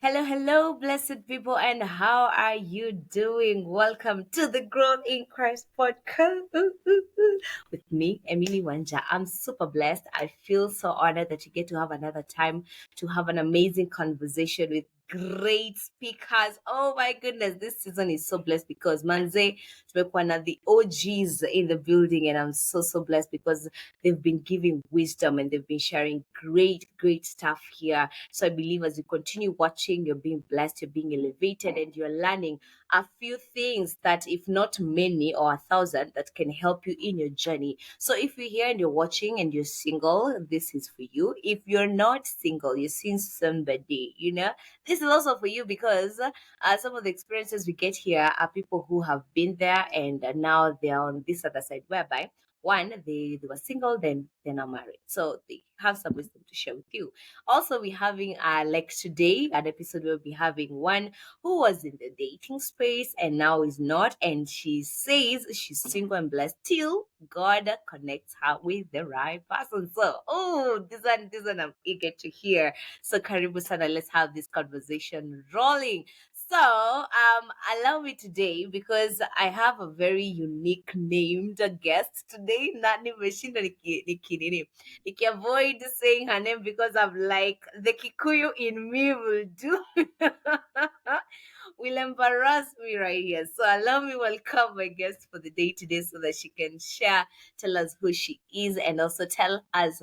Hello, hello, blessed people, and how are you doing? Welcome to the Growth in Christ podcast with me, Emily Wanja. I'm super blessed. I feel so honored that you get to have another time to have an amazing conversation with great speakers. Oh my goodness, this season is so blessed because Manze tumekuwa na the OGs in the building, and I'm so blessed because they've been giving wisdom and they've been sharing great stuff here. So I believe as you continue watching, you're being blessed, you're being elevated, and you're learning a few things that, if not many or 1,000, that can help you in your journey. So if you're here and you're watching and you're single, this is for you. If you're not single, you're seeing somebody, this is also for you because some of the experiences we get here are people who have been there and now they're on this other side, whereby one, they were single, then they're now married. So they have some wisdom to share with you. Also, we're having like today, an episode we'll be having one who was in the dating space and now is not. And she says she's single and blessed till God connects her with the right person. So, this one I'm eager to hear. So, Karibu Sana, let's have this conversation rolling. So, allow me today because I have a very unique named guest today. Not nimeshinda avoid saying her name because I'm like the Kikuyu in me will do will embarrass me right here. So allow me welcome my guest for the day today so that she can share, tell us who she is, and also tell us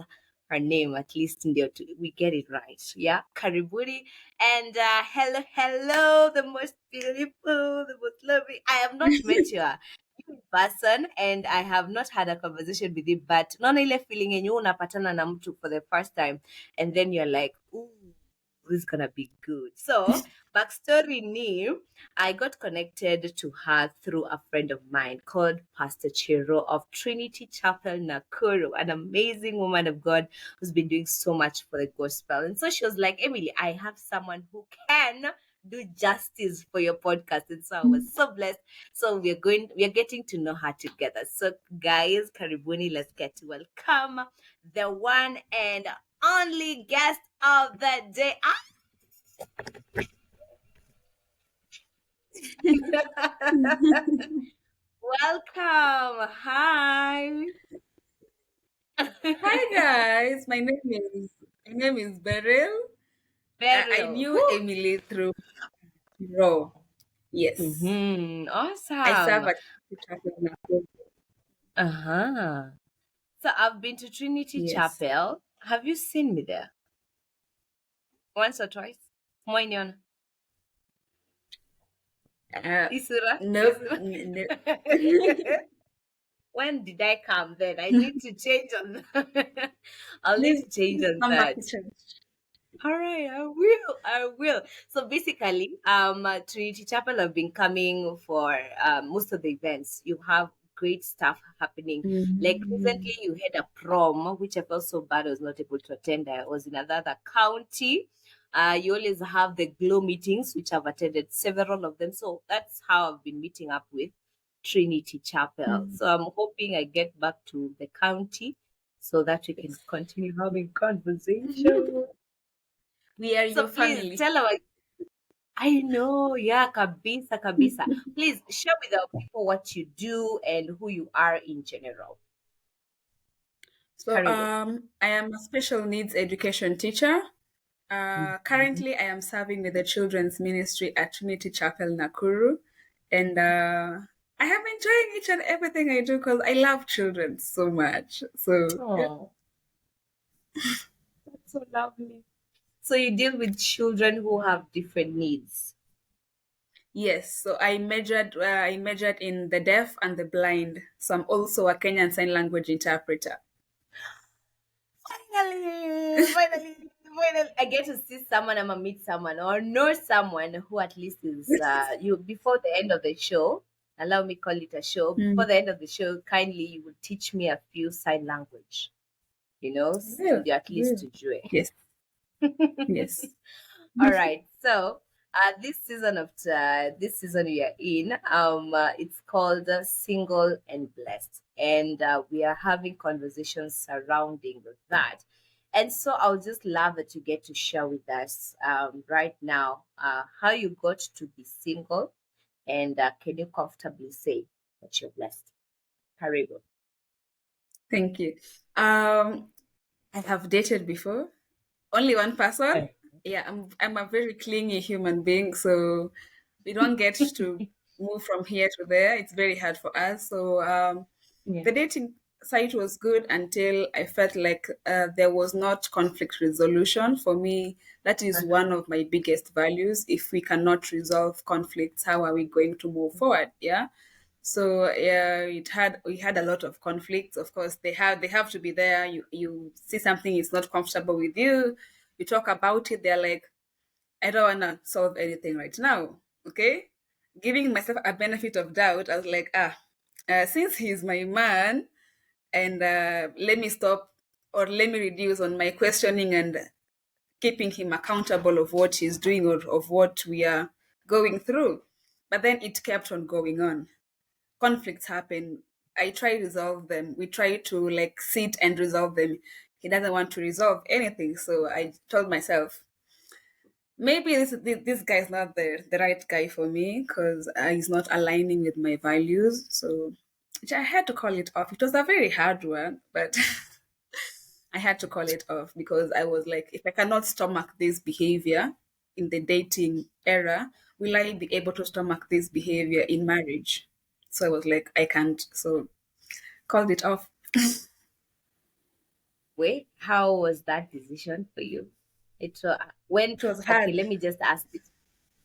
her name at least ndio we get it right. Yeah, Karibuni. And hello, the most beautiful, the most lovely. I have not met you in person and I have not had a conversation with you, but naona ile feeling yenye unapatana na mtu for the first time and then you're like, ooh, this is gonna be good. So backstory ni, I got connected to her through a friend of mine called Pastor Chiro of Trinity Chapel, Nakuru, an amazing woman of God who's been doing so much for the gospel. And so she was like, Emily, I have someone who can do justice for your podcast. And so I was so blessed. So we're getting to know her together. So guys, Karibuni, let's get to welcome the one and only guest of the day. Welcome. Hi. Hi guys, my name is Beryl. I Beryl. knew Woo. Emily through Raw. Yes, I serve Awesome. at Chapel Nakuru. Uh-huh. So I've been to Trinity Yes. Chapel. Have you seen me there? Once or twice? Moinyon. Uh, Isura? nope. Isura? Nope. When did I come then? I need to change on that. I'll need please, to change please on come back that. to church. All right, I will. I will. So basically, Trinity Chapel have been coming for most of the events. You have great stuff happening. Like Mm. recently, you had a prom, which I felt so bad I was not able to attend. I was in another county. You always have the glow meetings, which I've attended several of them. So that's how I've been meeting up with Trinity Chapel. Mm. So I'm hoping I get back to the county so that we can Yes. continue having conversation. We are So your please family. tell our I know, yeah, kabisa, kabisa. Please share with our people what you do and who you are in general. So, Karibu. I am a special needs education teacher. Mhm. Currently, I am serving with the children's ministry at Trinity Chapel, Nakuru, and I am enjoying each and everything I do because I love children so much. So, yeah. Oh, that's so lovely. So you deal with children who have different needs. Yes, so I majored in the deaf and the blind. So I'm also a Kenyan Sign Language interpreter. Finally, I get to see someone, I'm gonna meet someone or know someone who at least is you before the end of the show. Allow me call it a show. Before Mm. the end of the show, kindly you will teach me a few sign language. Will, Studio at least will. to do it. Yes, yes. All right. So this season we are in, it's called Single and Blessed, and we are having conversations surrounding that. And so I'll just love that you get to share with us right now how you got to be single, and can you comfortably say that you're blessed? Karibu. Thank you. I have dated before. Only one person. Eh. Yeah, I'm a very clingy human being, so we don't get to move from here to there. It's very hard for us. So Yeah. the dating site was good until I felt like there was not conflict resolution. For me, that is one of my biggest values. If we cannot resolve conflicts, how are we going to move forward? Yeah. So yeah, we had a lot of conflicts. Of course, they have to be there. You see something is not comfortable with you, you talk about it. They're like, I don't wanna solve anything right now. Okay, giving myself a benefit of doubt. I was like, since he's my man, and let me stop or let me reduce on my questioning and keeping him accountable of what he's doing or of what we are going through. But then it kept on going on. Conflicts happen. I try to resolve them. We try to like sit and resolve them. He doesn't want to resolve anything. So I told myself, maybe this guy is not the right guy for me because he's not aligning with my values. So I had to call it off. It was a very hard one, but I had to call it off because I was like, if I cannot stomach this behavior in the dating era, will I be able to stomach this behavior in marriage? So I was like, I can't. So called it off. Wait, how was that decision for you? It when It was okay, hard. let me just ask this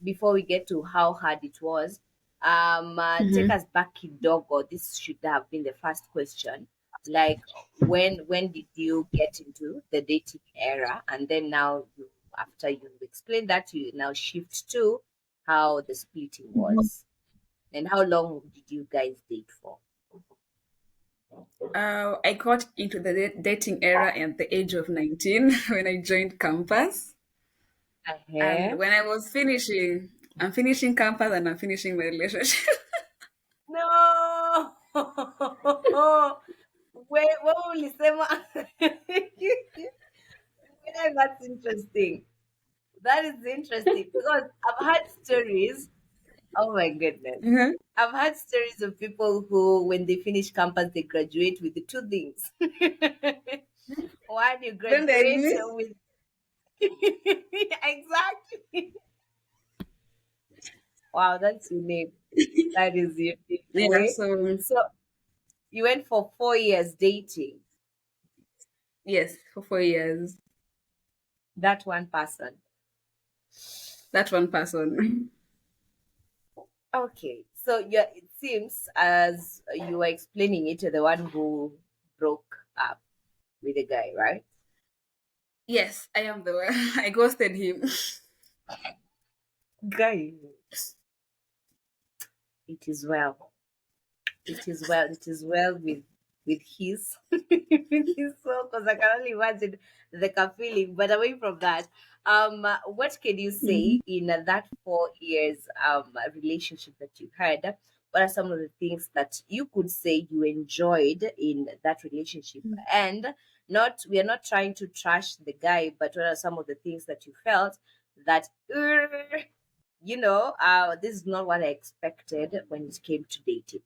before we get to how hard it was. Take Hmm. us back, Kidogo. This should have been the first question. Like, when did you get into the dating era, and then now after you explained that, you now shift to how the splitting was, and how long did you guys date for? I got into the dating era at the age of 19 when I joined campus. And Uh-huh. when I was finishing, I'm finishing campus and I'm finishing my relationship. No. Wait, what will you say? Yeah, that's interesting. That is interesting because I've had stories. Oh my goodness. Mhm. I've had stories of people who, when they finish campus, they graduate with the two things. One, you Then they graduate agree. with exactly. Wow, that's unique. That is unique. Yeah, Wait, so so you went for 4 years dating yes, for 4 years. that one person. That one person. Okay, so yeah, it seems as you were explaining it, you're the one who broke up with the guy, right? Yes, I am the one. I ghosted him. Guy, it is well. It is well. It is well with his with his soul, because I can only imagine the feeling. But away from that, what can you Mhm. say in that 4 years relationship that you had? What are some of the things that you could say you enjoyed in that relationship? And not we are not trying to trash the guy, but what are some of the things that you felt that this is not what I expected when it came to dating?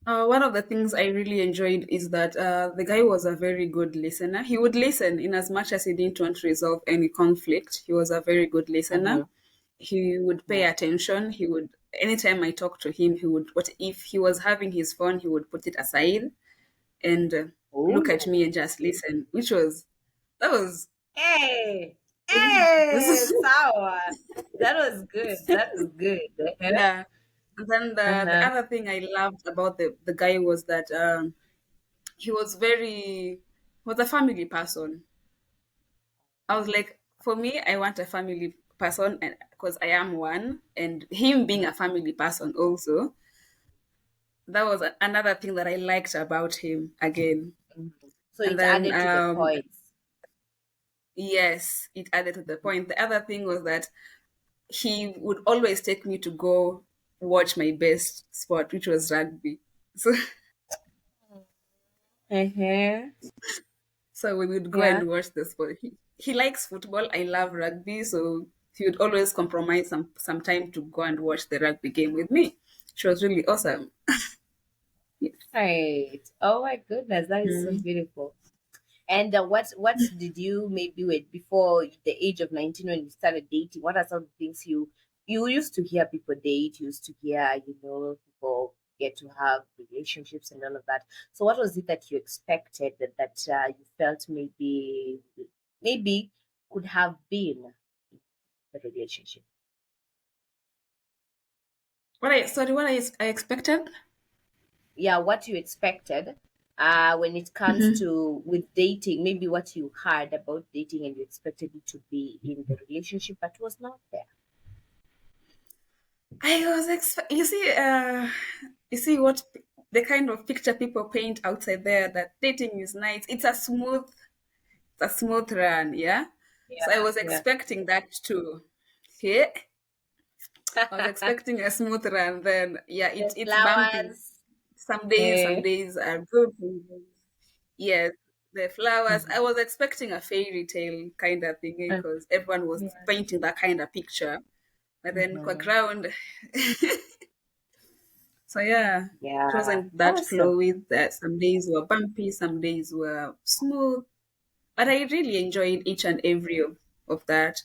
One of the things I really enjoyed is that the guy was a very good listener. He would listen in as much as he didn't want to resolve any conflict. He was a very good listener. Mm-hmm. He would pay attention. He would, anytime I talked to him, he would, what if he was having his phone, he would put it aside and look at me Oh, and just listen, which was, that was, hey, hey, sour. That was good. That was good. Uh-huh. yeah. And then the Uh-huh. other thing I loved about the guy was that he was very, was a family person. I was like, for me, I want a family person, and because I am one, and him being a family person also, that was another thing that I liked about him again. Mhm. So And it then, added to the points. yes, it added to the point. The other thing was that he would always take me to go watch my best sport, which was rugby. So Uh-huh. So we would go Yeah. and watch the sport. He likes football. I love rugby, so he would always compromise some time to go and watch the rugby game with me. She was really awesome. Yes. Right. Oh my goodness, that is so Mm. beautiful. And what did you maybe wait before the age of 19 when you started dating? What are some of the things you used to hear people date, you used to hear, people get to have relationships and all of that. So what was it that you expected that you felt maybe could have been a relationship? What I expected. Yeah, what you expected when it comes Mhm. to with dating, maybe what you heard about dating and you expected it to be in the relationship but was not there. You see what the kind of picture people paint outside there that dating is nice. It's a smooth run, yeah. So I Yeah, was yeah. expecting that too. Yeah, I was expecting a smooth run. Then yeah, The it's bumpy. flowers. Some Eh. days are good. Yes, the flowers. I Mhm. was expecting a fairy tale kind of thing Uh, because everyone was yeah. painting that kind of picture. But then kwa Mhm. ground, so yeah, it Yeah. wasn't that Awesome. flowy. That some days were bumpy, some days were smooth. But I really enjoyed each and every of that.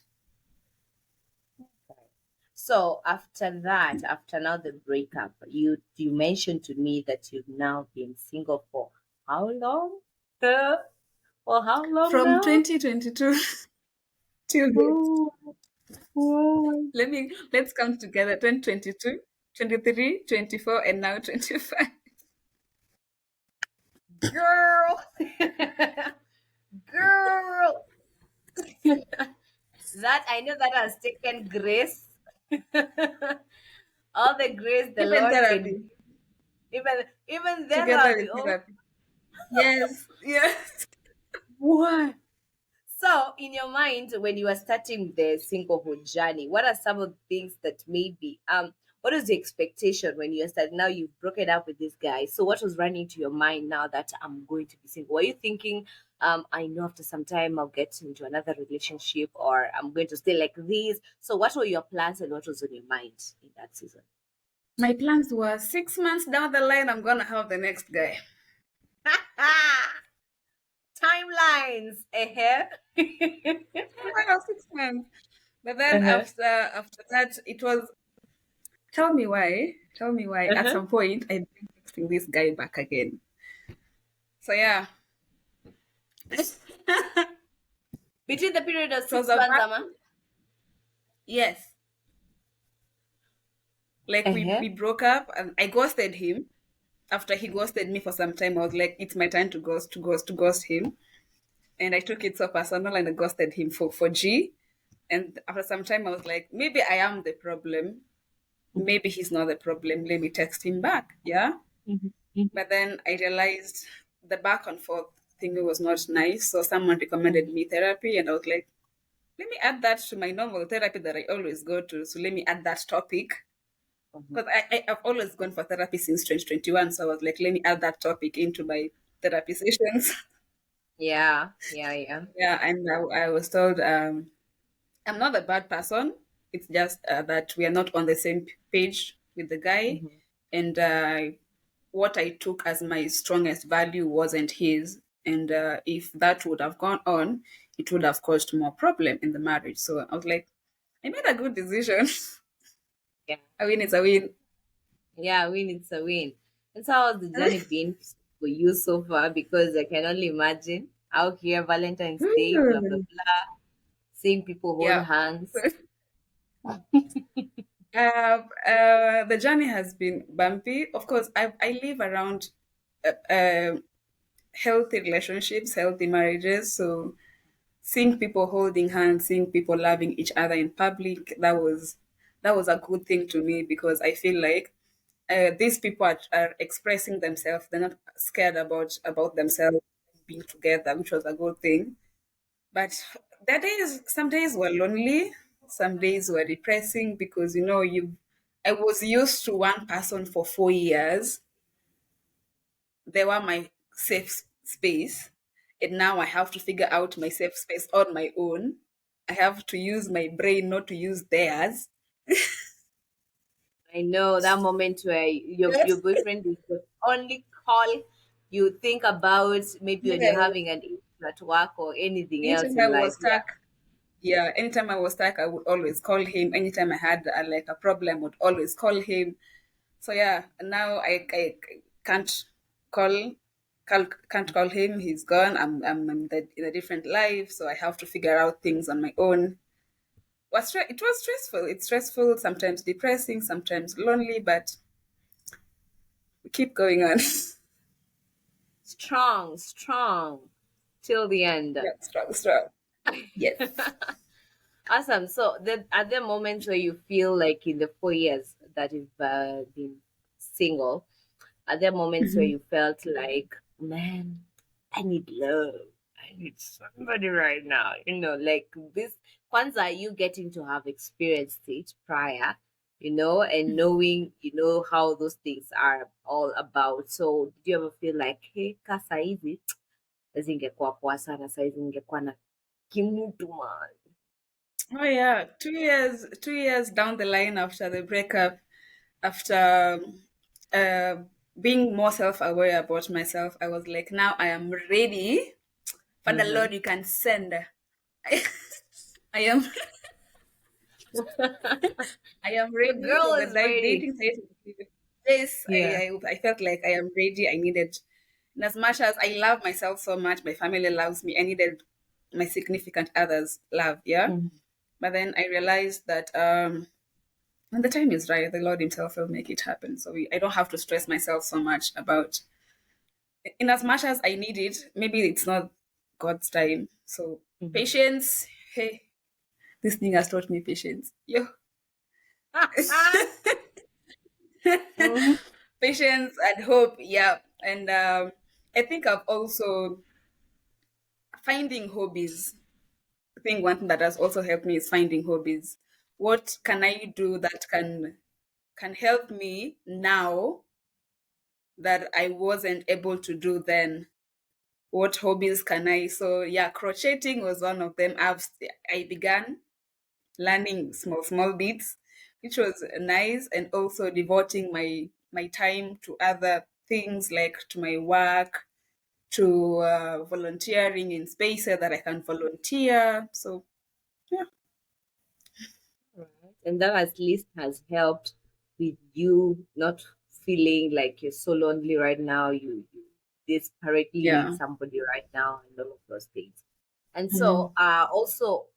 So after that, after now the breakup, you mentioned to me that you've now been single for how long? For how long From now? 2022 till date. Oh, oh. Let's count together 2022, 23, 24, and now 25. Girl, girl. That I know that has taken grace. All the grace the Even Lord can therapy. give. Even Together therapy. with Oh, therapy. Yes, yes. what? So, in your mind, when you are starting the singlehood journey, what are some of the things that maybe what is the expectation when you are starting? Now you've broken up with this guy. So, what was running to your mind now that I'm going to be single? Were you thinking, I know after some time I'll get into another relationship, or I'm going to stay like this? So, what were your plans and what was on your mind in that season? My plans were 6 months down the line, I'm gonna have the next guy. Timelines, eh? Well, 6 months. But then Uh-huh. after that, it was tell me why. Tell me why. At Uh-huh. some point, I been texting this guy back again. So yeah, it Between the period of was six a months, back. Ama. Yes, like we Uh-huh. broke up, and I ghosted him. After he ghosted me for some time, I was like, it's my time to ghost him. And I took it so personal and I ghosted him for G. And after some time, I was like, maybe I am the problem. Maybe he's not the problem. Let me text him back. Yeah. Mhm, mhm, But then I realized the back and forth thing was not nice. So someone recommended mhm, me therapy, and I was like, let me add that to my normal therapy that I always go to. So let me add that topic. mhm. Because I've always gone for therapy since 2021. So I was like, let me add that topic into my therapy sessions. Yeah, yeah, yeah. Yeah. And I was told I'm not a bad person. It's just that we are not on the same page with the guy. Mhm. And what I took as my strongest value wasn't his. And if that would have gone on, it would have caused more problem in the marriage. So I was like, I made a good decision. Yeah, I mean, it's a win. yeah, win, it's a win. And so how's the journey been for you so far? Because I can only imagine out here, Valentine's Day, blah, blah, Hmm. blah, seeing people hold Yeah. hands. The journey has been bumpy. Of course, I live around healthy relationships, healthy marriages. So seeing people holding hands, seeing people loving each other in public, that was a good thing to me because I feel like these people are expressing themselves. They're not scared about themselves being together, which was a good thing. But some days were lonely, some days were depressing because I was used to one person for 4 years. They were my safe space, And now I have to figure out my safe space on my own. I have to use my brain, not to use theirs. I know that moment where your Yes. boyfriend is the only call you think about, maybe when you're Yes. having an issue at work or anything else Anytime I in life. was Yeah. stuck, yeah, anytime I was stuck, I would always call him. Anytime I had like a problem, would always call him. So yeah, now I can't call, can't call him. He's gone. I'm in a different life, so I have to figure out things on my own. It was stressful. It's stressful, sometimes depressing, sometimes lonely, but we keep going on. Strong, strong till the end. Yeah, strong, strong. Yes. Awesome. So, are there moments where you feel like in the 4 years that you've been single, are there moments where Mhm. you felt like, man, I need love. I need somebody right now. Like this. Kwanzaa, are you getting to have experienced it prior, and knowing, how those things are all about. So, did you ever feel like, hey, kasa hizi, zingekuwa poa sana, saizi ningekuwa na kimutu man. Oh yeah, 2 years, 2 years down the line after the breakup, after uh, being more self-aware about myself, I was like, now I am ready. Father Mm-hmm. Lord, you can send. I am, I am The ready girl for the is ready. dating stage. Yes, Yeah. I felt like I am ready. I needed, and as much as I love myself so much, my family loves me. I needed my significant others' love. Yeah, Mhm. but then I realized that when the time is right, the Lord Himself will make it happen. So I don't have to stress myself so much about. In as much as I need it, maybe it's not God's time. So Mhm. patience. Hey, this thing has taught me patience. Yo, Mhm. patience and hope. Yeah, and I think I've also finding hobbies. I think one thing that has also helped me is finding hobbies. What can I do that can help me now that I wasn't able to do then? What hobbies can I? So yeah, crocheting was one of them. I began learning small bits, which was nice, and also devoting my time to other things like to my work, to volunteering in spaces that I can volunteer. So yeah, Right. And that at least has helped with you not feeling like you're so lonely right now. You desperately need yeah. somebody right now and all of those things. And so Mhm. also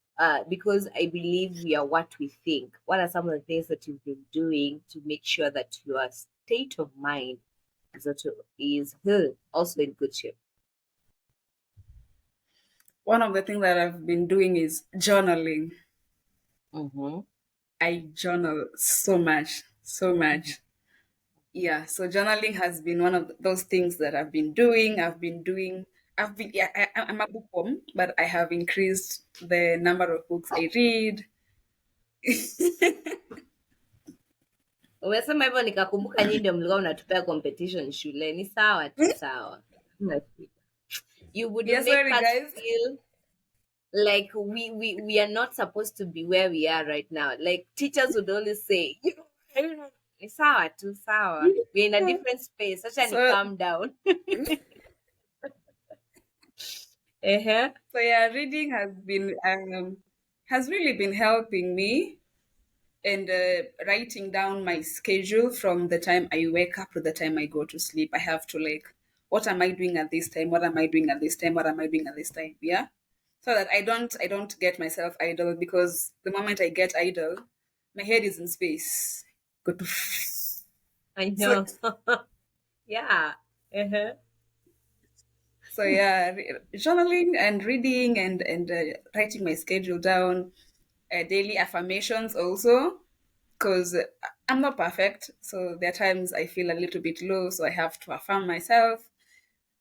because I believe we are what we think, what are some of the things that you've been doing to make sure that your state of mind is also in good shape? One of the things that I've been doing is journaling. Mm-hmm. I journal so much, so much. Yeah, so journaling has been one of those things that I've been doing. Yeah, I'm a bookworm, but I have increased the number of books I read. Umesema hivyo nikakumbuka nyinyi ndio mlikuwa mnatupea competition shuleni. Sawa tu, sawa. Hamna shida. You would Yeah, make sorry us guys. feel like we are not supposed to be where we are right now. Like teachers would always say, ni sawa tu, sawa. We're in a different space. Acha ni So, calm down. Uh-huh. so yeah, reading has really been helping me, and writing down my schedule from the time I wake up to the time I go to sleep. I have to like, what am I doing at this time? What am I doing at this time? What am I doing at this time? Yeah, so that I don't get myself idle, because the moment I get idle, my head is in space. Go to I so know. Yeah. Uh-huh. so yeah, journaling and reading and writing my schedule down, daily affirmations also, because I'm not perfect. So there are times I feel a little bit low, so I have to affirm myself.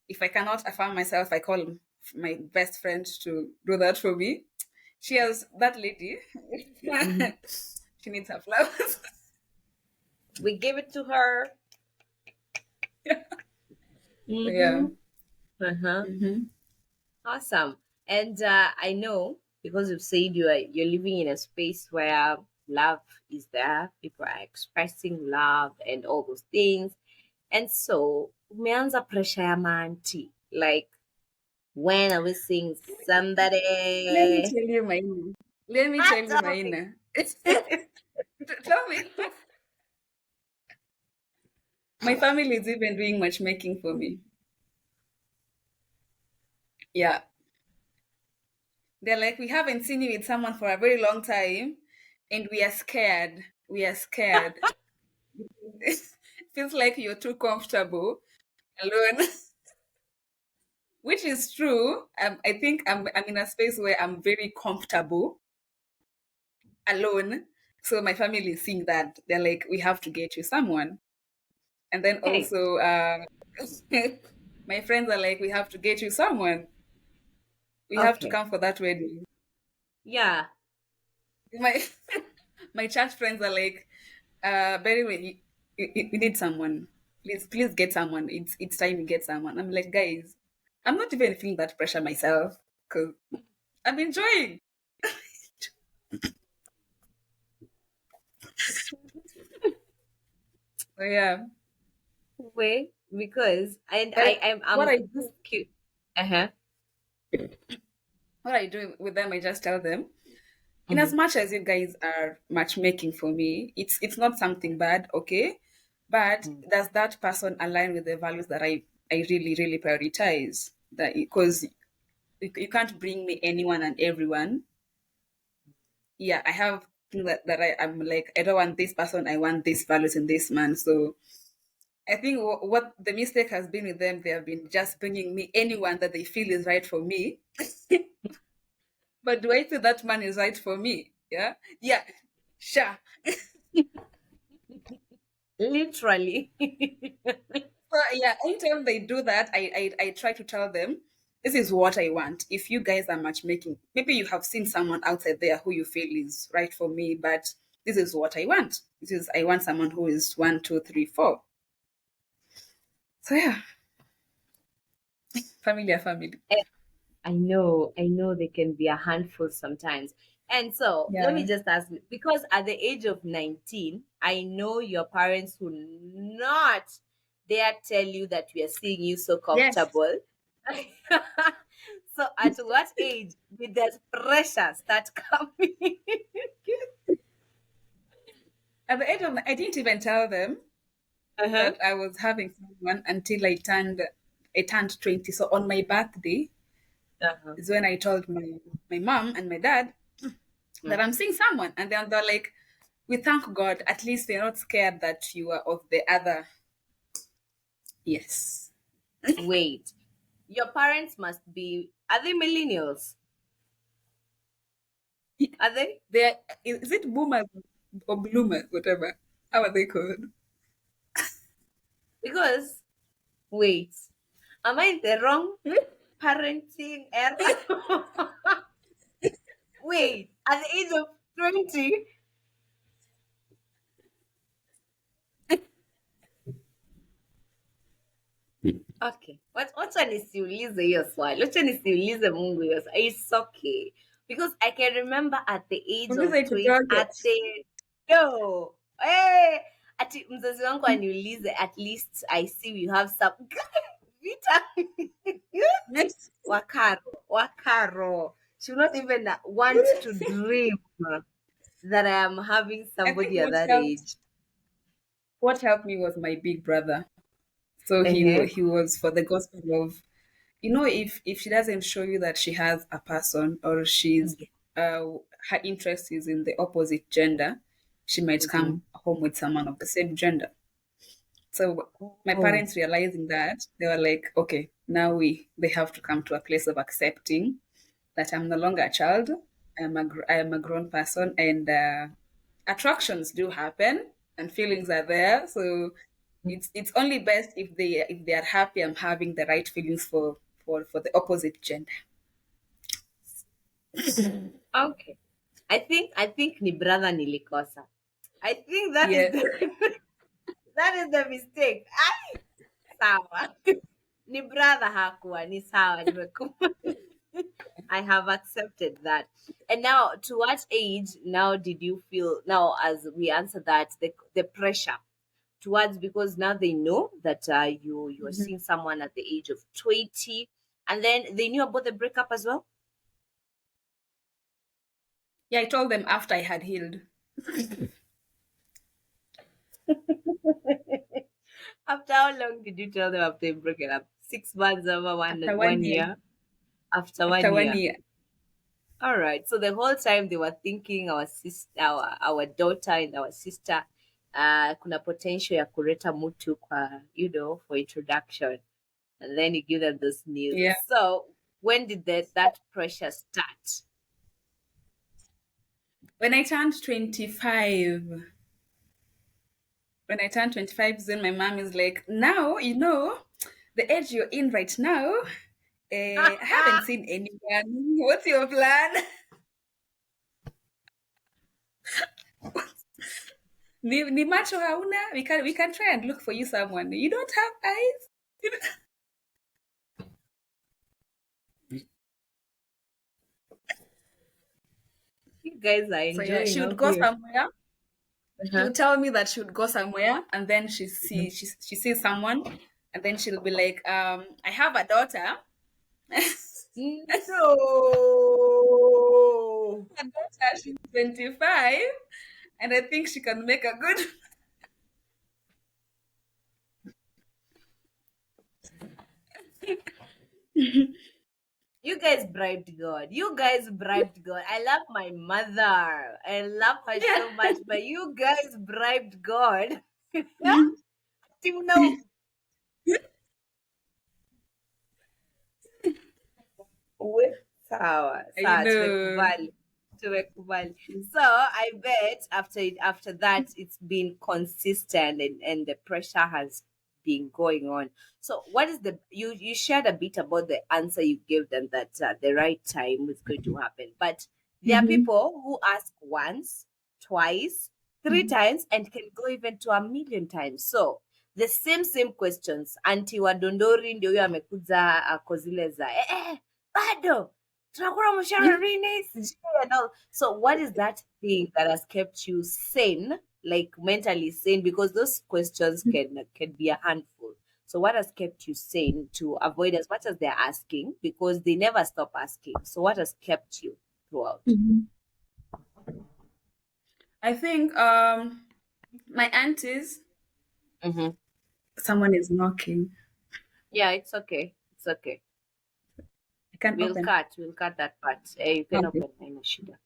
If I cannot affirm myself, I call my best friend to do that for me. She has that lady. Mhm. She needs her flowers. We give it to her. So yeah. Mm-hmm. Uh-huh. Hmm. Awesome. And I know because you've said you're living in a space where love is there, people are expressing love and all those things. And so umeanza pressure ya manti. Like when are we seeing Let me somebody? tell you, Maina. Let me tell you, Tell me. Maina. Tell me. My family is even doing matchmaking for me. Yeah. They're like, we haven't seen you with someone for a very long time, and we are scared. We are scared. It feels like you're too comfortable alone, which is true. I think I'm in a space where I'm very comfortable alone. So my family is seeing that. They're like, we have to get you someone. And then Hey, also, my friends are like, we have to get you someone. We have to okay. come for that wedding. Yeah. My my church friends are like, very well, you need someone. Please get someone. It's time you get someone. I'm like, guys, I'm not even feeling that pressure myself because I'm enjoying. So yeah. Wait, because and But I'm just cute. Uh-huh. what I do with them, I just tell them, in as Mm-hmm. much as you guys are matchmaking for me, it's not something bad, okay? But does that person align with the values that I really, really prioritize? That because you can't bring me anyone and everyone. Yeah, I have things that I'm like, I don't want this person, I want these values in this man. So I think what the mistake has been with them, they have been just bringing me anyone that they feel is right for me. But do I feel that man is right for me? Yeah, yeah, sure. Literally. So yeah, anytime they do that, I try to tell them this is what I want. If you guys are matchmaking, maybe you have seen someone outside there who you feel is right for me, but this is what I want. This is I want someone who is one, two, three, four. So yeah, family are family. I know they can be a handful sometimes. And so let me Yeah. just ask you, because at the age of 19, I know your parents will not dare tell you that we are seeing you so Yes. comfortable. So at what age did that pressure start coming? At the age of I didn't even tell them Uh-huh. that I was having someone until I turned 20. So on my birthday Uh-huh. is when I told my mom and my dad that I'm seeing someone. And then they're like, we thank God, at least they're not scared that you are of the other. Yes. Wait, your parents must be, are they millennials? Are they? They're, is it boomers or bloomers, whatever? How are they called? Because, wait, am I in the wrong parenting era? Wait, at the age of 20? Okay. Wacha nisiulize hiyo swali. Wacha nisiulize Mungu hiyo swali. It's okay. Because I can remember at the age Uliza of hicho 20, chote. at the, no. Hey, ati mzazi wangu aniulize, at least I see you have some vita. Next. Wakaro. She will not even want to dream that I am having I think somebody at that age. what helped me was my big brother. So Uh-huh. he was for the gospel of, if she doesn't show you that she has a person or she's Yeah. uh, her interest is in the opposite gender, she might Mm-hmm. come home with someone of the same gender. So my Oh, parents realizing that, they were like, okay, now they have to come to a place of accepting that I'm no longer a child. I am a grown person, and attractions do happen, and feelings are there. So it's only best if they are happy. I'm having the right feelings for the opposite gender. okay. I think ni brother nilikosa. I think that is Yes. the that is the mistake. Ai, sawa. Ni brother hakuwa, ni sawa nimekubali. I have accepted that. And now, to what age now did you feel, now as we answer that, the pressure towards, because now they know that you're Mhm. seeing someone at the age of 20, and then they knew about the breakup as well? Yeah, I told them after I had healed. After how long did you tell them after you broke it up? 6 months, over one After one one year. year? After After one one year. year. All right. So the whole time they were thinking our sister, our daughter and our sister, kuna potential ya kuleta mtu kwa, for introduction, and then you give them this news. Yeah. So when did that pressure start? When I turned 25, when I turned 25, then my mom is like, now, the age you're in right now, I haven't seen anyone. What's your plan? Ni macho hauna? We can try and look for you someone. You don't have eyes? You guys are So yeah, enjoying she would out go here. somewhere. She Uh-huh. would tell me that she would go somewhere, and then she sees someone, and then she'll be like, I have a daughter. No. A daughter, she's 25, and I think she can make a good. You guys bribed God. You guys bribed God. I love my mother. I love her so Yeah. much, but you guys bribed God. Till now, we sawa I sawa, know. tumekubali. So I bet after that it's been consistent, and the pressure has been going on. So what is the, you shared a bit about the answer you gave them, that the right time is going to happen, but there are Mhm. people who ask once, twice, three Mhm. times, and can go even to a million times. So the same questions, anti wadondori ndio huyo amekuza ako zile za bado tunakula mshahara lini, sijui and all. So what is that thing that has kept you sane, like mentally sane, because those questions can be a handful. So what has kept you sane to avoid as much as they're asking, because they never stop asking? So what has kept you throughout? Mhm. I think my aunties, Mm-hmm. someone is knocking. Yeah, it's okay, it's okay. I can We'll open. cut we'll cut that part. You can Okay. open, haina shida.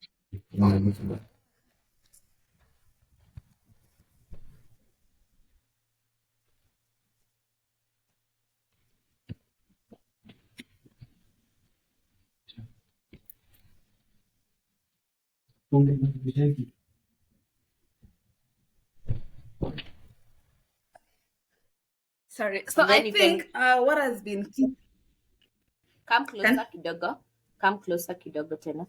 Sorry. So And I then you can think what has been come can closer kidogo, come closer kidogo tena,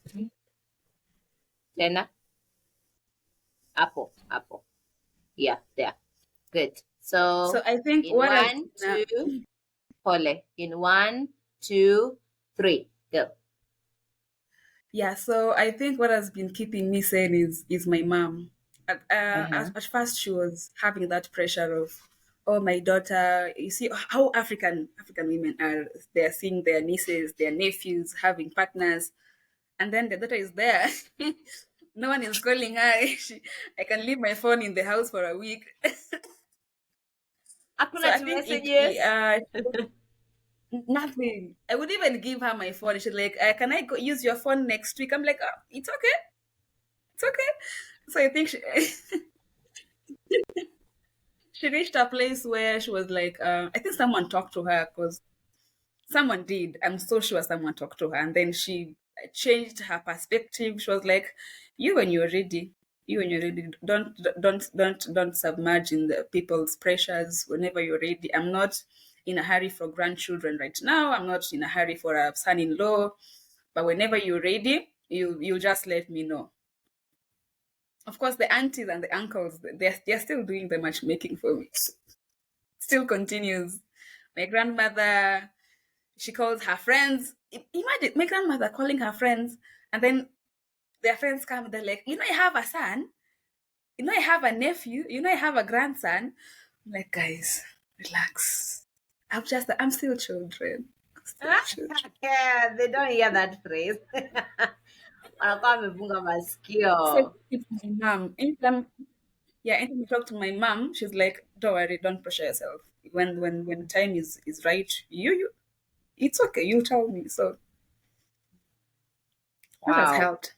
tena, hapo hapo. Yeah, there. Good. so So I think in what has one, two, pole. In one, two, three, go. yeah, so I think what has been keeping me sane is my mom. Uh-huh. At first, she was having that pressure of, oh, my daughter. You see how African women are. They're seeing their nieces, their nephews having partners, and then the daughter is there. No one is calling her. I can leave my phone in the house for a week. So Hakuna I to think messages. nothing. I would even give her my phone. She's like, "Can I go use your phone next week?" I'm like, "Oh, it's okay, it's okay." So I think she she reached a place where she was like, I think someone talked to her because someone did. I'm so sure someone talked to her, and then she changed her perspective. She was like, "You when you're ready." You when you're ready, don't submerge in the people's pressures. Whenever you're ready, I'm not in a hurry for grandchildren right now. I'm not in a hurry for a son-in-law. But whenever you're ready, you just let me know. Of course, the aunties and the uncles, they're still doing the matchmaking for me. Still continues. My grandmother, She calls her friends. Imagine my grandmother calling her friends, and then their friends come. They're like, I have a son. I have a nephew. I have a grandson. I'm like, guys, relax. I'm still children. I'm still children. Yeah, they don't hear that phrase. Wanakuwa wamefunga So masikio. it's my mom. Anytime I talk to my mom, she's like, "Don't worry, don't pressure yourself. When time is right, it's okay. You tell me." So that has Wow. helped.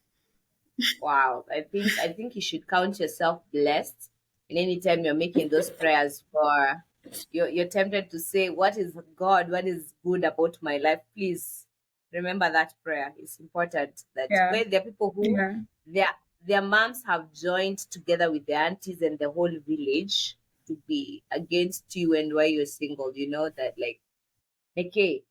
Wow. I think you should count yourself blessed. And anytime you're making those prayers for you're tempted to say, what is God, what is good about my life? Please remember that prayer. It's important that Yeah, where there are people who yeah. their their moms have joined together with their aunties and the whole village to be against you and why you're single, that like okay,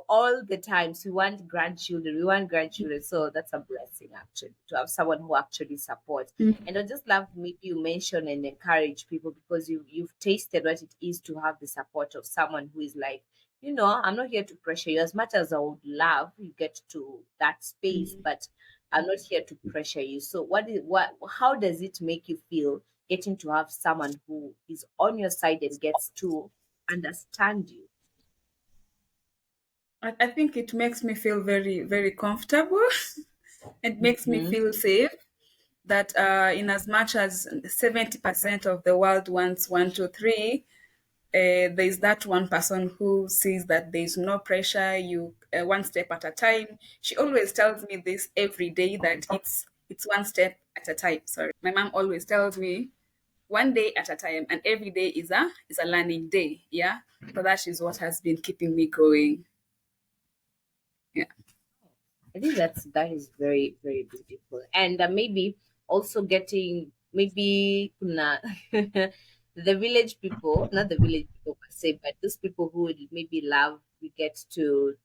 all the times we want grandchildren, so that's a blessing actually to have someone who actually supports. Mm. And I just love maybe you mention and encourage people because you've tasted what it is to have the support of someone who is like, I'm not here to pressure you as much as I would love you get to that space, but I'm not here to pressure you. So how does it make you feel getting to have someone who is on your side and gets to understand you? I think it makes me feel very, very comfortable. It makes me Mhm. feel safe. That in as much as 70% of the world wants 1, 2, 3, there's that one person who sees that there's no pressure. You one step at a time. She always tells me this every day that it's one step at a time. Sorry, my mom always tells me one day at a time, and every day is a learning day. Yeah, so that is what has been keeping me going. Yeah. I think that is very very beautiful, and maybe also getting maybe kuna the village people, not the village people per se, but those people who would maybe love we get to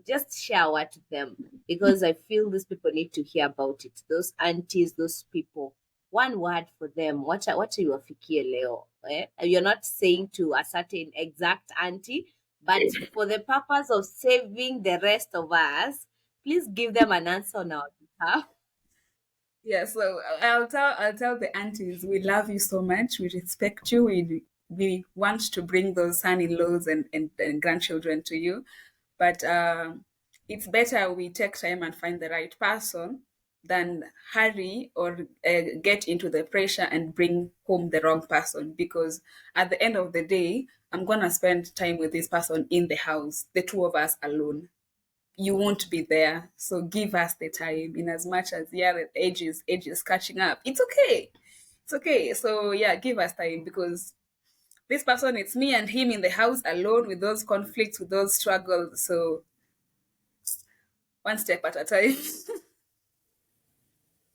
just share what to them because I feel these people need to hear about it. Those aunties, those people. One word for them. What you wafikie leo? You're not saying to a certain exact auntie, but for the purpose of saving the rest of us, please give them an answer on our behalf. Yeah, so I'll tell the aunties we love you so much, we respect you, we want to bring those son-in-laws and grandchildren to you, but it's better we take time and find the right person than hurry or get into the pressure and bring home the wrong person, because at the end of the day I'm gonna spend time with this person in the house, the two of us alone. You won't be there. So give us the time. In as much as the age is catching up. It's okay. It's okay. So yeah, give us time, because this person, it's me and him in the house alone with those conflicts, with those struggles. So one step at a time.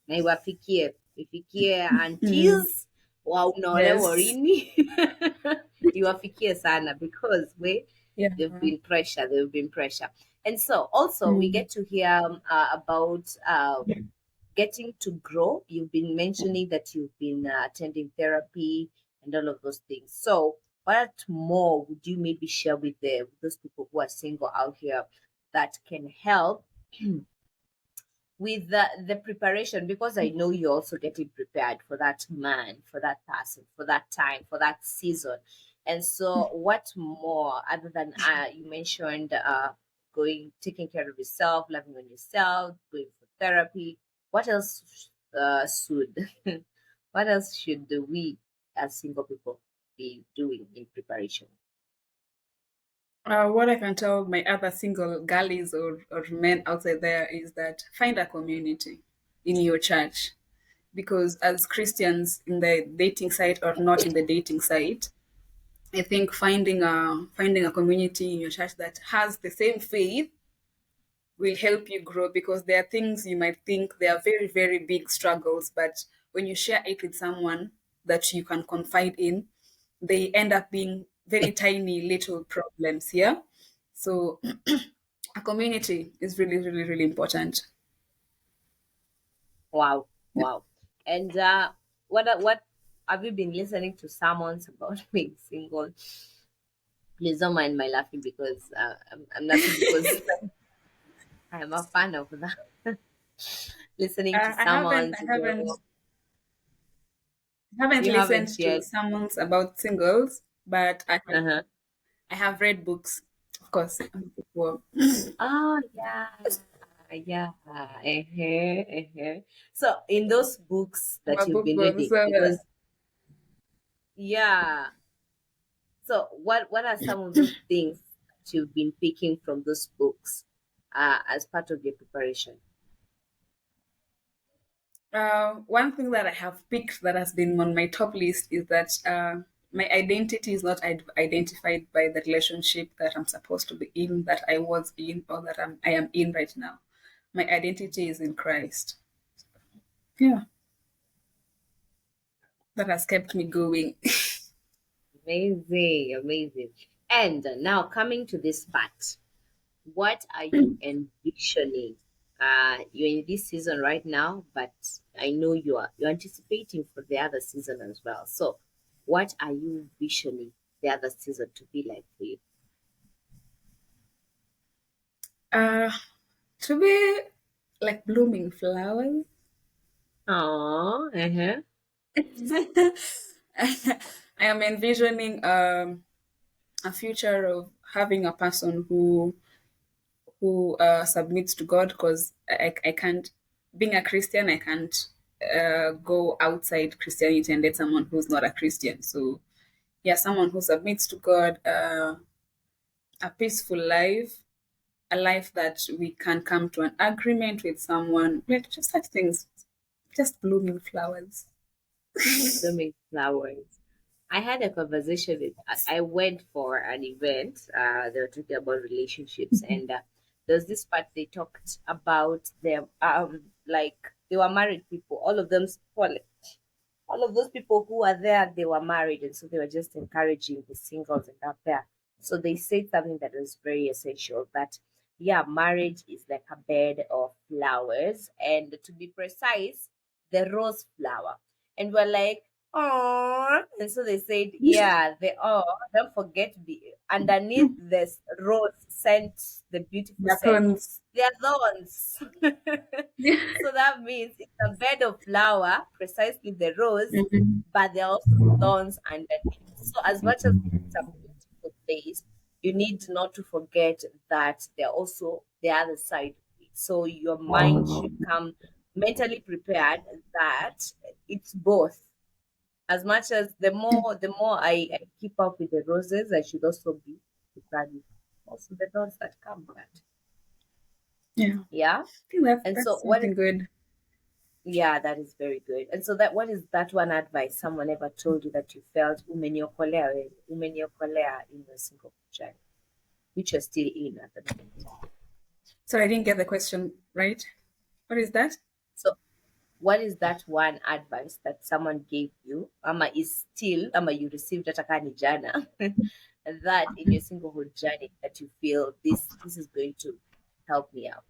Na ifikie Mm. aunties wa unaolewa Yes. lini iwafikie sana because Yeah. they've been pressure. And so also we Mm. get to hear about getting to grow. You've been mentioning that you've been attending therapy and all of those things. So what more would you maybe share with those people who are single out here that can help with the preparation, because I know you're also getting prepared for that man, for that person, for that time, for that season. And so what more other than you mentioned going taking care of yourself, loving on yourself, going for therapy, what else should what else should we as single people be doing in preparation? What I can tell my other single girlies or men outside there is that find a community in your church, because as Christians in the dating site or not in the dating site, I think finding a community in your church that has the same faith will help you grow, because there are things you might think they are very, very big struggles, but when you share it with someone that you can confide in, they end up being very tiny little problems here. So a community is really, really, really important. Wow, Yeah. wow. And what have you been listening to sermons about being single Please don't mind my laughing because I'm laughing because I'm a fan of that. Listening to I haven't, someone's, I haven't you listened haven't to yet. sermons about singles, but Uh-huh. I have read books, of course. I'm a bookworm. Oh yeah, yeah. So in those books I'm that a you've been bookworm, reading, so because yeah. So what are some of those things that you've been picking from those books as part of your preparation? one thing that I have picked that has been on my top list is that my identity is not identified by the relationship that I'm supposed to be in, that I was in, or that I am in right now. My identity is in Christ. Yeah, that has kept me going. Amazing, amazing. And now coming to this part, what are you envisioning? You're in this season right now, but I know you're anticipating for the other season as well. So, what are you visioning the other season to be like for you? uh, to be like blooming flowers. Oh, uh-huh. I am envisioning a future of having a person who submits to God, because I can't, being a Christian, I can't go outside Christianity and date someone who's not a Christian. So, yeah, someone who submits to God, a peaceful life, a life that we can come to an agreement with someone, like just such things, just blooming flowers. Blooming flowers. I had a conversation with, I went for an event. They were talking about relationships, and there's this part they talked about them, like they were married people, all of them, well, all of those people who were there, they were married, and so they were just encouraging the singles and out there. So they said something that was very essential, that yeah, marriage is like a bed of flowers, and to be precise, the rose flower. And we're like, oh, and so they said, yeah, they are. Don't forget the underneath this rose scent, the beautiful scent, Batons. they are thorns. So that means it's a bed of flower, precisely the rose, Mhm. but there are also thorns underneath. So as much as it's a beautiful place, you need not to forget that there are also the other side of it. So your mind should come mentally prepared that it's both. As much as the more I keep up with the roses, I should also be prepared with also the thorns that come with that. Yeah, I Yeah. think And so that's what something good. Yeah, that is very good. And so that what is that one advice someone ever told you that you felt umeniokolea in your single journey, which you're still in at the moment. So I didn't get the question right. What is that? So what is that one advice that someone gave you, is still, you received at Akani Jana, that in your singlehood journey that you feel this is going to help me out?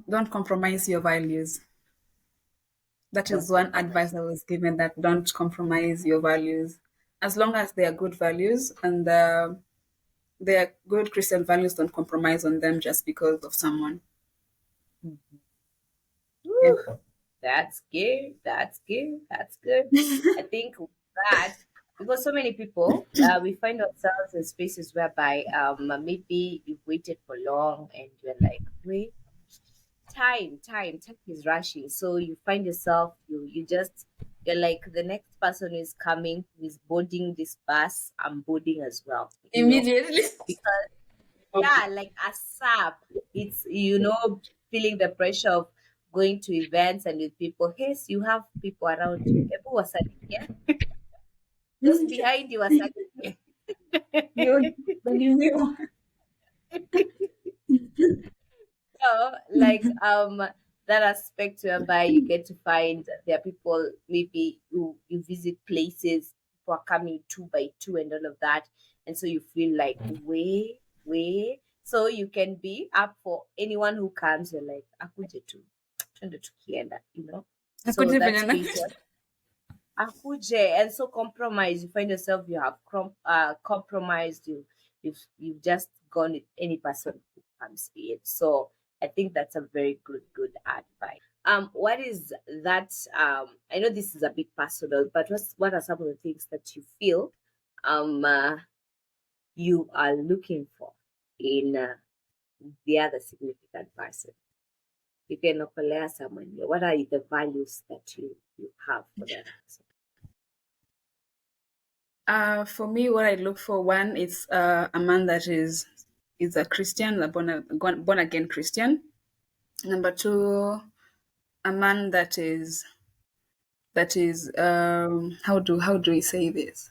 Don't compromise your values. That is Don't one compromise. advice I was given, that don't compromise your values. As long as they are good values and they are good Christian values, don't compromise on them just because of someone. Yeah. Woo! That's good. That's good. That's good. I think that because so many people, we find ourselves in spaces whereby maybe you've waited for long and you're like, wait, time is rushing. So you find yourself, you're like the next person is coming, who is boarding this bus. I'm boarding as well, Immediately. because yeah, like ASAP. It's feeling the pressure of going to events and with people. Yes, you have people around you. Ebu wasalimia. Those behind you wasalimia. you, you. So that aspect whereby you get to find there are people, maybe you visit places, people are coming two by two and all of that. And so you feel like way. So you can be up for anyone who comes, you're like, akuje tu. Twende tukienda. So Hakuna that venye na- space, akuje and so compromise. You find yourself you have compromised. You've just gone with any person who comes in. So I think that's a very good advice. What is that? I know this is a bit personal, but what are some of the things that you feel you are looking for in the other significant person? You can okolea someone here. What are the values that you have for that person? For me, what I look for, one is a man that is a Christian, a born again Christian. Number two, a man that is how do we say this?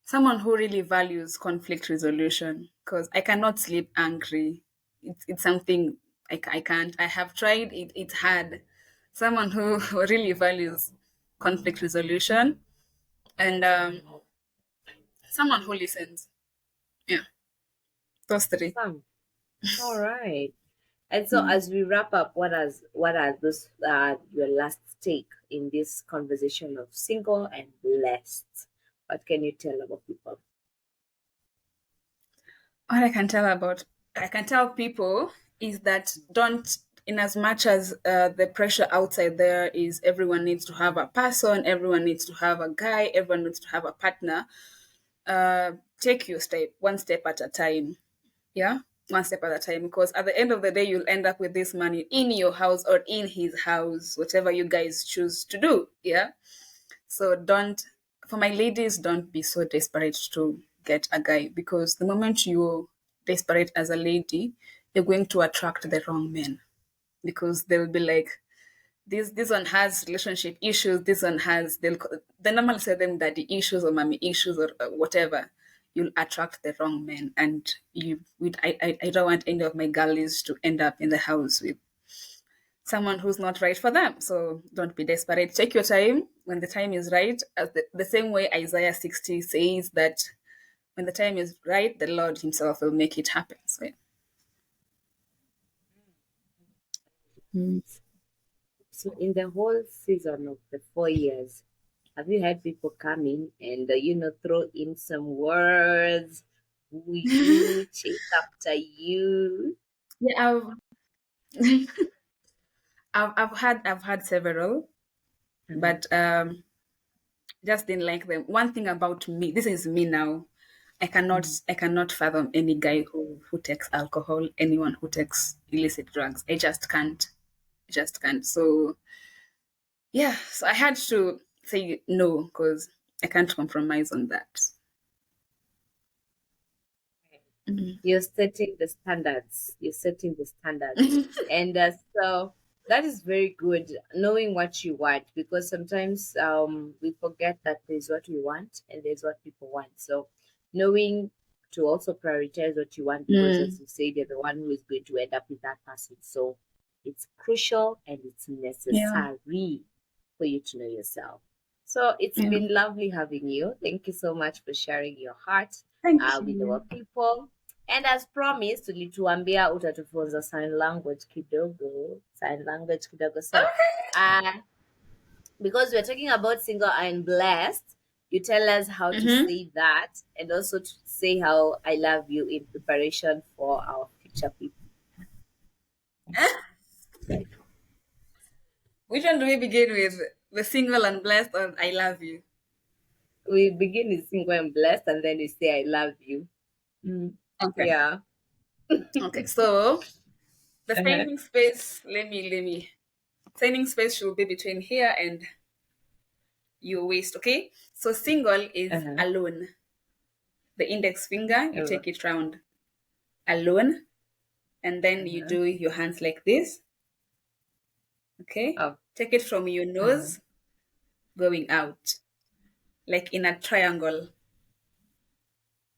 Someone who really values conflict resolution, because I cannot sleep angry. It's something I can't. I have tried it. It's hard. Someone who really values conflict resolution, and someone who listens. Yeah, those three. Awesome. All right. And so, Mm. as we wrap up, what are those your last take in this conversation of single and blessed? What can you tell about people? What I can tell people is that don't, in as much as the pressure outside there is everyone needs to have a person, everyone needs to have a guy, everyone needs to have a partner. Take your step, one step at a time. Yeah, one step at a time. Because at the end of the day, you'll end up with this man in your house or in his house, whatever you guys choose to do. Yeah. So don't, for my ladies, don't be so desperate to get a guy, because the moment you're desperate as a lady, you're going to attract the wrong men, because they'll be like, this one has relationship issues, this one has, they normally say them daddy issues or mommy issues or whatever. You'll attract the wrong men, and I don't want any of my girlies to end up in the house with someone who's not right for them. So don't be desperate. Take your time when the time is right. As the same way Isaiah 60 says that when the time is right, the Lord Himself will make it happen. So, yeah. Mm. So, in the whole season of the 4 years, have you had people come in and throw in some words? Who you chase after you? Yeah, I've had several, Uh-huh. but just didn't like them. One thing about me, this is me now. I cannot fathom any guy who takes alcohol, anyone who takes illicit drugs. I just can't. I just can't. So yeah, so I had to say no, because I can't compromise on that. Mhm. You're setting the standards. You're setting the standards. And so that is very good, knowing what you want, because sometimes we forget that there's what we want and there's what people want. So knowing to also prioritize what you want, because as Mm, you say, you're the one who is going to end up with that person. So it's crucial and it's yeah, necessary for you to know yourself. So it's yeah. been lovely having you. Thank you so much for sharing your heart Thank with our you. people. And as promised, tulituambia utatufunza sign language kidogo. Sign language kidogo. So, because we're talking about single and blessed, you tell us how to Mm-hmm. say that and also to say how I love you in preparation for our future people. Which one do we begin with? The single and blessed, or I love you? We begin with single and blessed and then we say I love you. Mm. Okay. Yeah. Okay. So the Uh-huh. signing space, let me. Signing space should be between here and your waist. Okay. So single is Uh-huh. alone. The index finger, you Uh-huh. take it round. Alone, and then you Uh-huh. do your hands like this. Okay. Oh. Take it from your Uh-huh. nose going out, like in a triangle.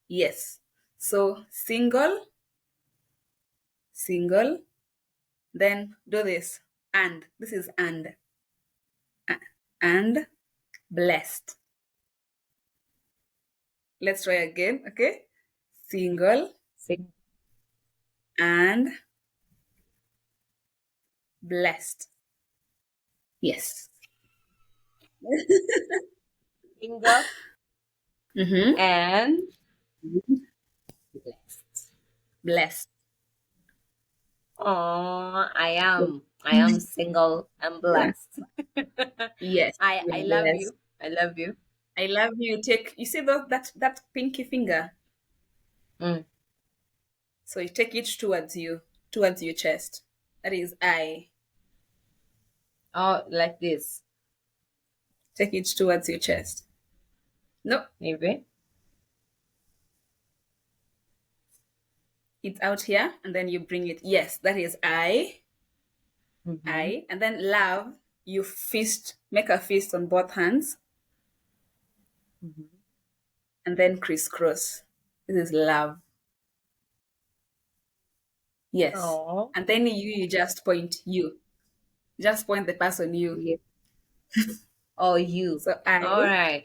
Yes. So single, single, then do this. And this is and blessed. Let's try again. Okay. Single Sing. and blessed. Yes. single Mm-hmm. and blessed. Blessed. Oh, I am. I am Mhm. single and Yeah. blessed. Yes, I you're love blessed. you. I love you. I love you. Take you see that pinky finger. Mm. So you take it towards your chest. That is I. Oh, like this, Take it towards your chest. No, maybe. it's out here, and then you bring it. Yes, that is I. Mm-hmm. I. And then love, you fist, make a fist on both hands, Mm-hmm. and then crisscross. This is love. Yes. Oh, And then you just point you. Just point the person you. yeah. Oh, you. So All right.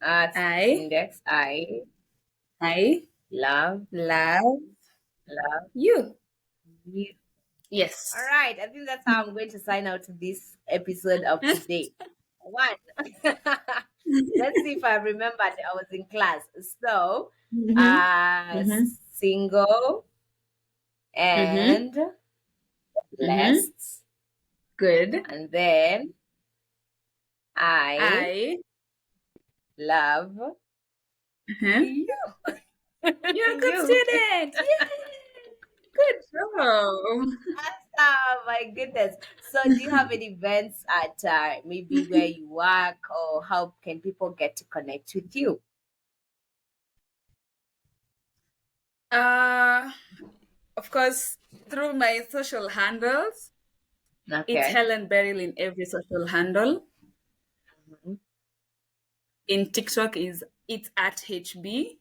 At I, index, I I love, love love you. you. All Yes. right. I think that's how I'm going to sign out to this episode of today. One. Let's see if I remembered I was in class. So, Mm-hmm. uh, Mm-hmm. single Mm-hmm. and Mm-hmm. blessed. Good. And then I I. love Uh-huh. you. You're a good You. student. Yay! Good job. Oh my goodness. So do you have any events at maybe where you work, or how can people get to connect with you? Uh, of course, through my social handles, it's Okay. Helen Beryl in every social handle. Mhm. In TikTok is it's at HB.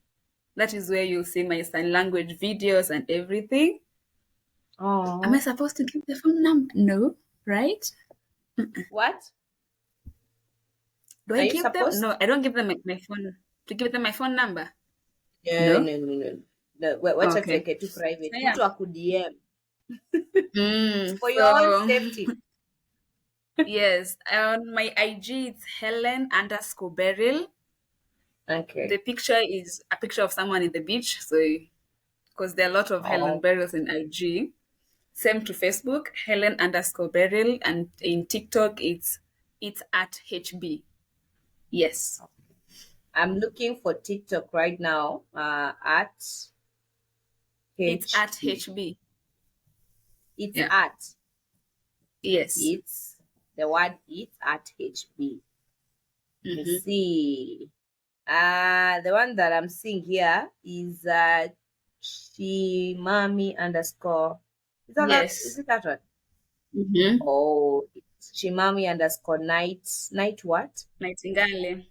That is where you'll see my sign language videos and everything. Am I Oh. supposed to give the phone number? No, right? What? Do Are I you give them? supposed No, to? I don't give them my phone. To give them my phone number? No, No. no, no, no. No, wacha Okay. tuweke tu So private. yeah. Mtu akudm. It's for your own So safety. yes, on my IG it's Helen underscore Beryl. The Okay. picture is a picture of someone in the beach. So because there are a lot of Helen Oh, Beryls in IG. Same to Facebook, Helen underscore Beryl, and in TikTok it's at HB. Yes, I'm looking for TikTok right now. At it's at HB. HB. It's Yeah. at. Yes. It's the word it's at HB. Let me Mm-hmm. see. The one that I'm seeing here is Shimami underscore. Is Yes. it that one? Mm-hmm. Oh, it's Shimami underscore night what? Nightingale.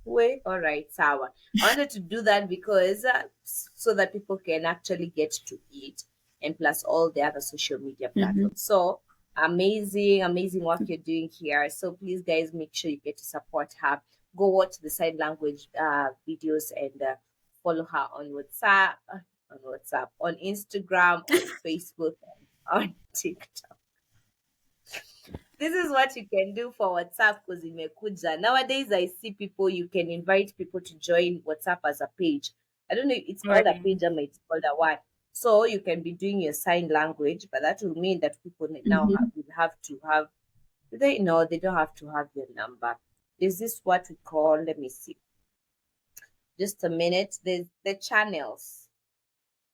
Wait, all right, sour. I wanted to do that because so that people can actually get to it, and plus all the other social media Mm-hmm. platforms. So amazing, amazing work you're doing here. So please, guys, make sure you get to support her. Go watch the sign language videos and follow her on Instagram, on Facebook, and on TikTok. This is what you can do for WhatsApp because imekuja. Nowadays, I see people, you can invite people to join WhatsApp as a page. I don't know if it's called a Right. page or it's called a what. So you can be doing your sign language, but that will mean that people now Mm-hmm. will have to have, they no, they don't have to have your number. Is this what we call, let me see, just a minute. There's the channels.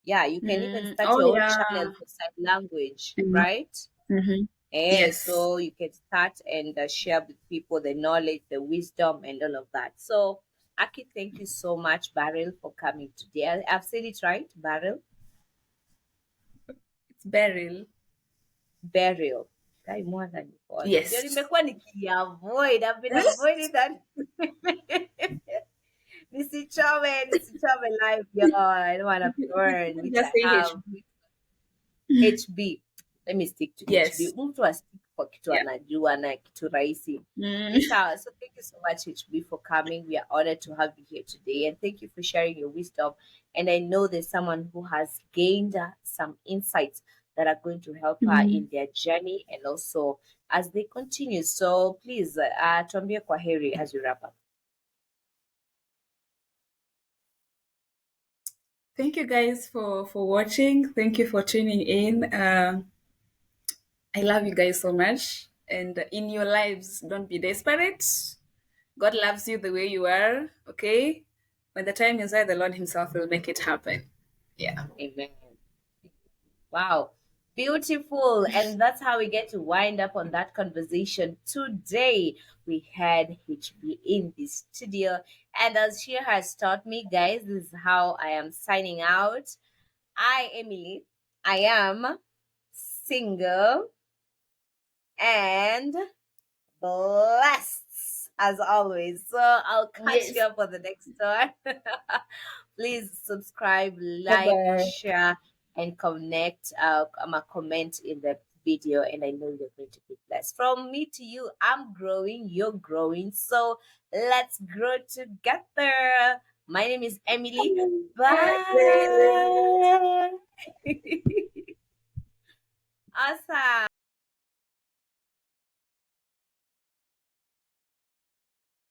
Yeah, you can even start Oh your own yeah. channel for sign language, Mm-hmm. right? Mm-hmm. Yes. So you can start and share with people the knowledge, the wisdom, and all of that. So, Aki, thank you so much, Beryl, for coming today. I've said it right, Beryl? It's Beryl. Burial. Guy, more than before. Ndio Yes. nimekuwa nikiavoid. I've been avoiding that. Nisichome live, y'all. I don't want to burn, which Just I say have. HB. HB. Let me stick to HB. Yes. Mtu astik kwa kitu Yeah. anajua na kitu rahisi. Mm. Ni sawa. So thank you so much, HB, for coming. We are honored to have you here today. And thank you for sharing your wisdom. And I know there's someone who has gained some insights that are going to help her Mhm. in their journey and also as they continue. So please, tuambie kwa heri as we wrap up. Thank you guys for watching. Thank you for tuning in. I love you guys so much. And in your lives, don't be desperate. God loves you the way you are. Okay. When the time is right, the Lord Himself will make it happen. Yeah. Amen. Wow. Beautiful. And that's how we get to wind up on that conversation today. We had HB in the studio. And as she has taught me, guys, this is how I am signing out. Emily, I am single and blessed as always. So I'll catch you Yes. up on the next one. Please subscribe, Bye like, bye. share, and connect. Comment in the video, and I know you're going to be blessed. From me to you, I'm growing, you're growing. So let's grow together. My name is Emily. Bye. Awesome.